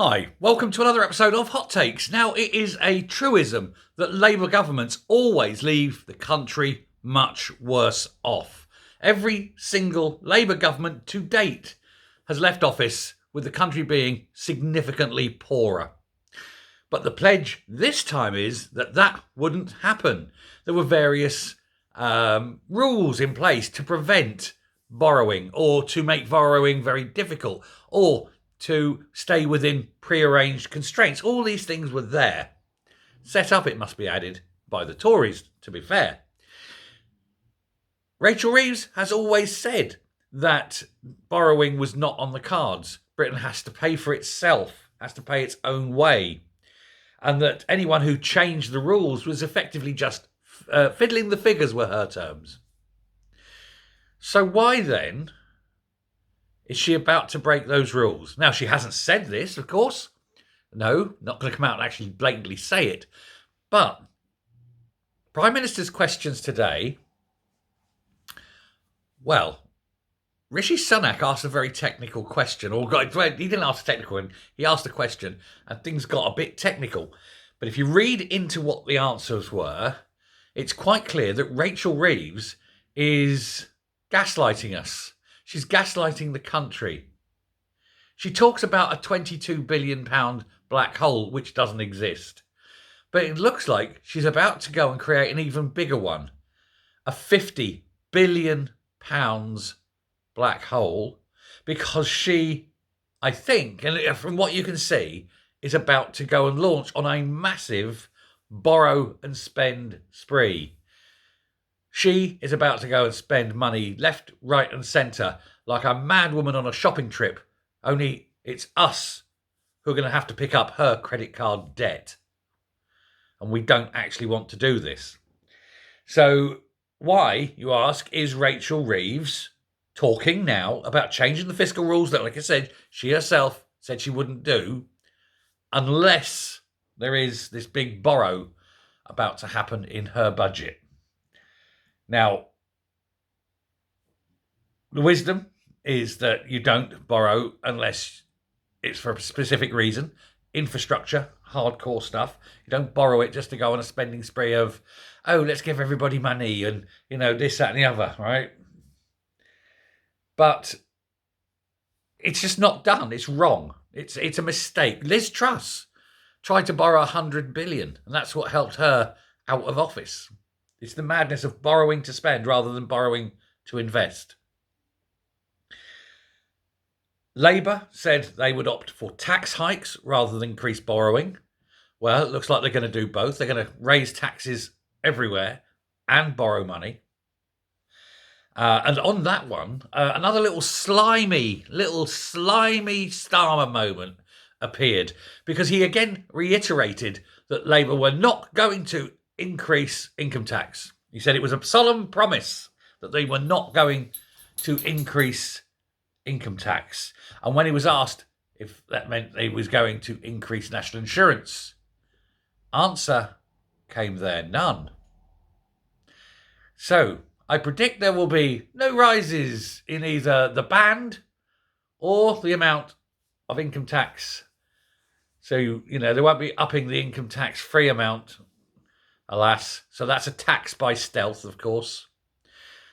Hi, welcome to another episode of Hot Takes. Now, it is a truism that Labour governments always leave the country much worse off. Every single Labour government to date has left office with the country being significantly poorer. But the pledge this time is that that wouldn't happen. There were various rules in place to prevent borrowing or to make borrowing very difficult or to stay within pre-arranged constraints. All these things were there. Set up, it must be added, by the Tories, to be fair. Rachel Reeves has always said that borrowing was not on the cards. Britain has to pay for itself, has to pay its own way, and that anyone who changed the rules was effectively just fiddling the figures, were her terms. So why then is she about to break those rules? Now, she hasn't said this, of course. No, not going to come out and actually blatantly say it. But Prime Minister's questions today, well, Rishi Sunak asked a very technical question. He didn't ask a technical one. He asked a question and things got a bit technical. But if you read into what the answers were, it's quite clear that Rachel Reeves is gaslighting us. She's gaslighting the country. She talks about a £22 billion black hole, which doesn't exist. But it looks like she's about to go and create an even bigger one. A £50 billion black hole. Because she, I think, and from what you can see, is about to go and launch on a massive borrow and spend spree. She is about to go and spend money left, right and centre like a mad woman on a shopping trip, only it's us who are going to have to pick up her credit card debt. And we don't actually want to do this. So why, you ask, is Rachel Reeves talking now about changing the fiscal rules that, like I said, she herself said she wouldn't do unless there is this big borrow about to happen in her budget? Now, the wisdom is that you don't borrow unless it's for a specific reason. Infrastructure, hardcore stuff. You don't borrow it just to go on a spending spree of, oh, let's give everybody money and, this, that and the other, right? But it's just not done. It's wrong. It's a mistake. Liz Truss tried to borrow 100 billion, and that's what helped her out of office. It's the madness of borrowing to spend rather than borrowing to invest. Labour said they would opt for tax hikes rather than increase borrowing. Well, it looks like they're going to do both. They're going to raise taxes everywhere and borrow money. And on that one, another little slimy Starmer moment appeared because he again reiterated that Labour were not going to increase income tax. He said it was a solemn promise that they were not going to increase income tax. And when he was asked if that meant they was going to increase national insurance, answer came there, none. So I predict there will be no rises in either the band or the amount of income tax. So, they won't be upping the income tax free amount, alas. So that's a tax by stealth, of course.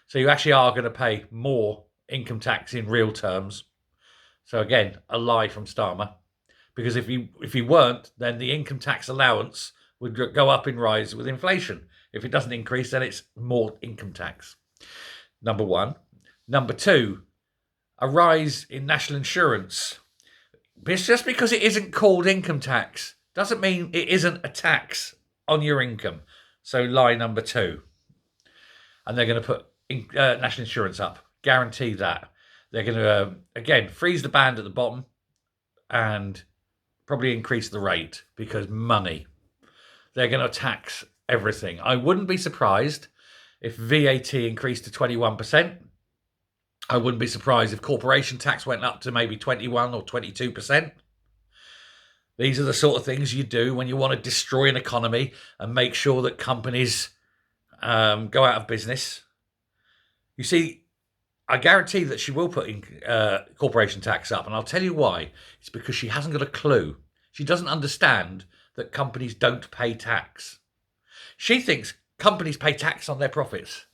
So you actually are going to pay more income tax in real terms. So again, a lie from Starmer. Because if you weren't, then the income tax allowance would go up in rise with inflation. If it doesn't increase, then it's more income tax. Number one. Number two, a rise in national insurance. Just because it isn't called income tax doesn't mean it isn't a tax on your income. So lie number two. And they're going to put national insurance up. Guarantee that. They're going to, again, freeze the band at the bottom and probably increase the rate because money. They're going to tax everything. I wouldn't be surprised if VAT increased to 21%. I wouldn't be surprised if corporation tax went up to maybe 21 or 22%. These are the sort of things you do when you want to destroy an economy and make sure that companies go out of business. You see, I guarantee that she will put in corporation tax up, and I'll tell you why. It's because she hasn't got a clue. She doesn't understand that companies don't pay tax. She thinks companies pay tax on their profits.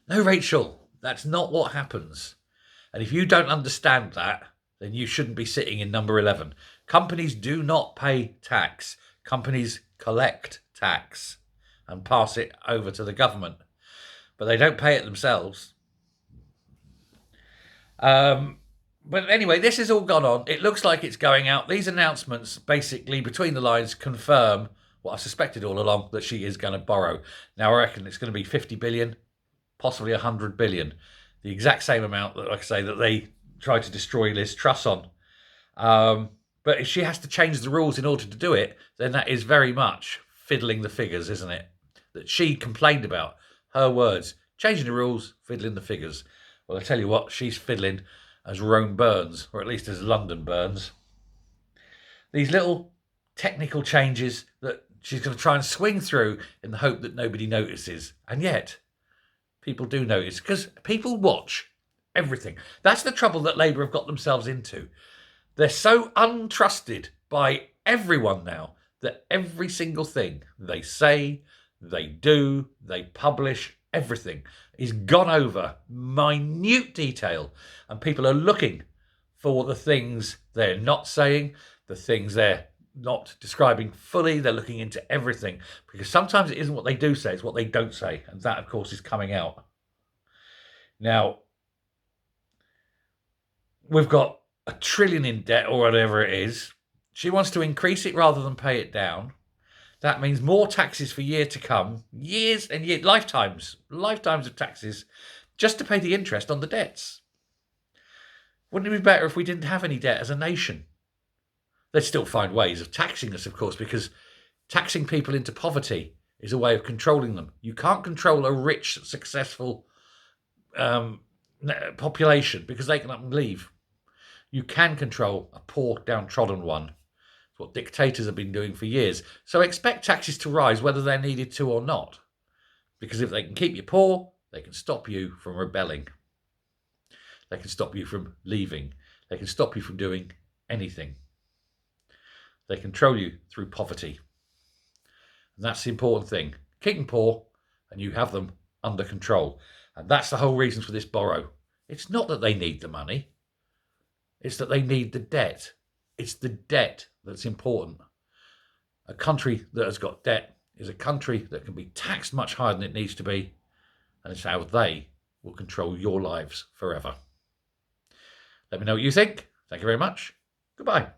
No, Rachel, that's not what happens. And if you don't understand that, then you shouldn't be sitting in number 11. Companies do not pay tax. Companies collect tax and pass it over to the government, but they don't pay it themselves. But anyway, this has all gone on. It looks like it's going out. These announcements, basically, between the lines, confirm what I suspected all along, that she is going to borrow. Now, I reckon it's going to be 50 billion, possibly 100 billion. The exact same amount that, like I say, that they tried to destroy Liz Truss on. But if she has to change the rules in order to do it, then that is very much fiddling the figures, isn't it? That she complained about. Her words. Changing the rules, fiddling the figures. Well, I tell you what, she's fiddling as Rome burns, or at least as London burns. These little technical changes that she's going to try and swing through in the hope that nobody notices. And yet, people do notice, because people watch everything. That's the trouble that Labour have got themselves into. They're so untrusted by everyone now that every single thing they say, they do, they publish, everything is gone over minute detail, and people are looking for the things they're not saying, the things they're not describing fully. They're looking into everything, because sometimes it isn't what they do say, it's what they don't say, and that, of course, is coming out. Now, we've got $1 trillion in debt, or whatever it is. She wants to increase it rather than pay it down. That means more taxes for years to come, years and years, lifetimes of taxes, just to pay the interest on the debts. Wouldn't it be better if we didn't have any debt as a nation? They'd still find ways of taxing us, of course, because taxing people into poverty is a way of controlling them. You can't control a rich, successful population because they can up and leave. You can control a poor, downtrodden one. It's what dictators have been doing for years. So expect taxes to rise whether they're needed to or not. Because if they can keep you poor, they can stop you from rebelling. They can stop you from leaving. They can stop you from doing anything. They control you through poverty. And that's the important thing. Keep them poor and you have them under control. And that's the whole reason for this borrow. It's not that they need the money. It's that they need the debt. It's the debt that's important. A country that has got debt is a country that can be taxed much higher than it needs to be, and it's how they will control your lives forever. Let me know what you think. Thank you very much. Goodbye.